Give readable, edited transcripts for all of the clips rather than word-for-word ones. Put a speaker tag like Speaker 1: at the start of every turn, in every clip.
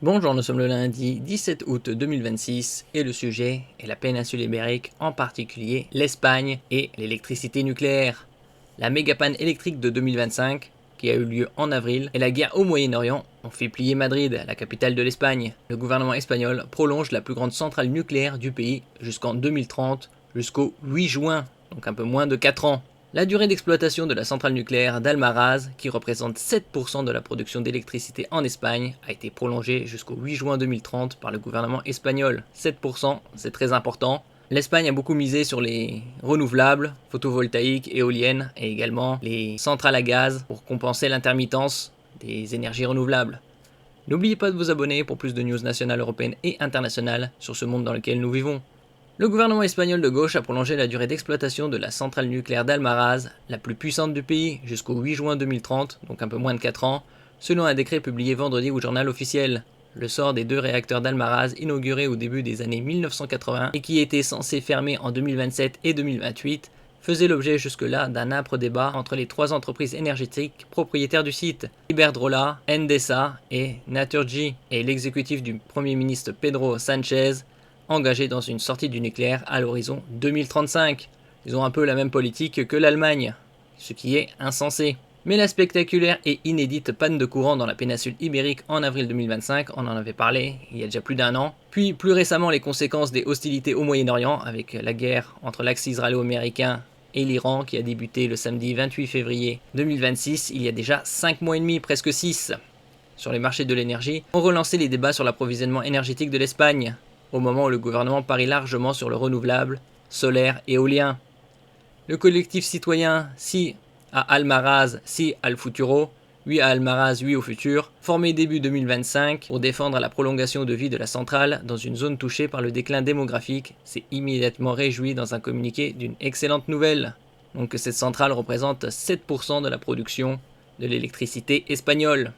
Speaker 1: Bonjour, nous sommes le lundi 17 août 2026 et le sujet est la péninsule ibérique, en particulier l'Espagne et l'électricité nucléaire. La méga-panne électrique de 2025, qui a eu lieu en avril, et la guerre au Moyen-Orient ont fait plier Madrid, la capitale de l'Espagne. Le gouvernement espagnol prolonge la plus grande centrale nucléaire du pays jusqu'en 2030, jusqu'au 8 juin, donc un peu moins de 4 ans. La durée d'exploitation de la centrale nucléaire d'Almaraz, qui représente 7% de la production d'électricité en Espagne, a été prolongée jusqu'au 8 juin 2030 par le gouvernement espagnol. 7%, c'est très important. L'Espagne a beaucoup misé sur les renouvelables, photovoltaïques, éoliennes et également les centrales à gaz pour compenser l'intermittence des énergies renouvelables. N'oubliez pas de vous abonner pour plus de news nationales, européennes et internationales sur ce monde dans lequel nous vivons. Le gouvernement espagnol de gauche a prolongé la durée d'exploitation de la centrale nucléaire d'Almaraz, la plus puissante du pays, jusqu'au 8 juin 2030, donc un peu moins de 4 ans, selon un décret publié vendredi au journal officiel. Le sort des deux réacteurs d'Almaraz, inaugurés au début des années 1980 et qui étaient censés fermer en 2027 et 2028, faisait l'objet jusque-là d'un âpre débat entre les trois entreprises énergétiques propriétaires du site, Iberdrola, Endesa et Naturgy, et l'exécutif du Premier ministre Pedro Sánchez, engagés dans une sortie du nucléaire à l'horizon 2035. Ils ont un peu la même politique que l'Allemagne, ce qui est insensé. Mais la spectaculaire et inédite panne de courant dans la péninsule ibérique en avril 2025, on en avait parlé il y a déjà plus d'un an, puis plus récemment les conséquences des hostilités au Moyen-Orient avec la guerre entre l'axe israélo-américain et l'Iran qui a débuté le samedi 28 février 2026, il y a déjà 5 mois et demi, presque 6. Sur les marchés de l'énergie, ont relancé les débats sur l'approvisionnement énergétique de l'Espagne, au moment où le gouvernement parie largement sur le renouvelable, solaire et éolien. Le collectif citoyen Si à Almaraz, Si al Futuro, Oui à Almaraz, Oui au futur, formé début 2025 pour défendre la prolongation de vie de la centrale dans une zone touchée par le déclin démographique, s'est immédiatement réjoui dans un communiqué d'une excellente nouvelle. Donc que cette centrale représente 7% de la production de l'électricité espagnole.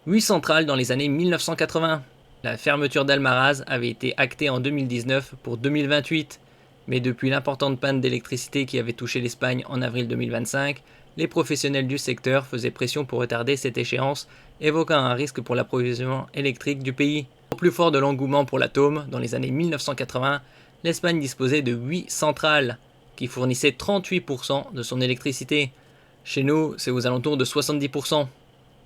Speaker 1: 8 centrales dans les années 1980. La fermeture d'Almaraz avait été actée en 2019 pour 2028, mais depuis l'importante panne d'électricité qui avait touché l'Espagne en avril 2025, les professionnels du secteur faisaient pression pour retarder cette échéance, évoquant un risque pour l'approvisionnement électrique du pays. Au plus fort de l'engouement pour l'atome, dans les années 1980, l'Espagne disposait de 8 centrales, qui fournissaient 38% de son électricité. Chez nous, c'est aux alentours de 70%.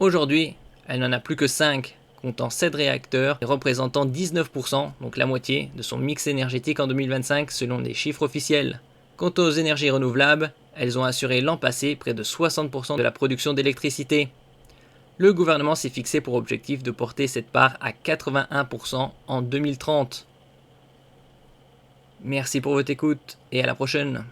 Speaker 1: Aujourd'hui, elle n'en a plus que 5, comptant 7 réacteurs et représentant 19%, donc la moitié, de son mix énergétique en 2025 selon les chiffres officiels. Quant aux énergies renouvelables, elles ont assuré l'an passé près de 60% de la production d'électricité. Le gouvernement s'est fixé pour objectif de porter cette part à 81% en 2030. Merci pour votre écoute et à la prochaine.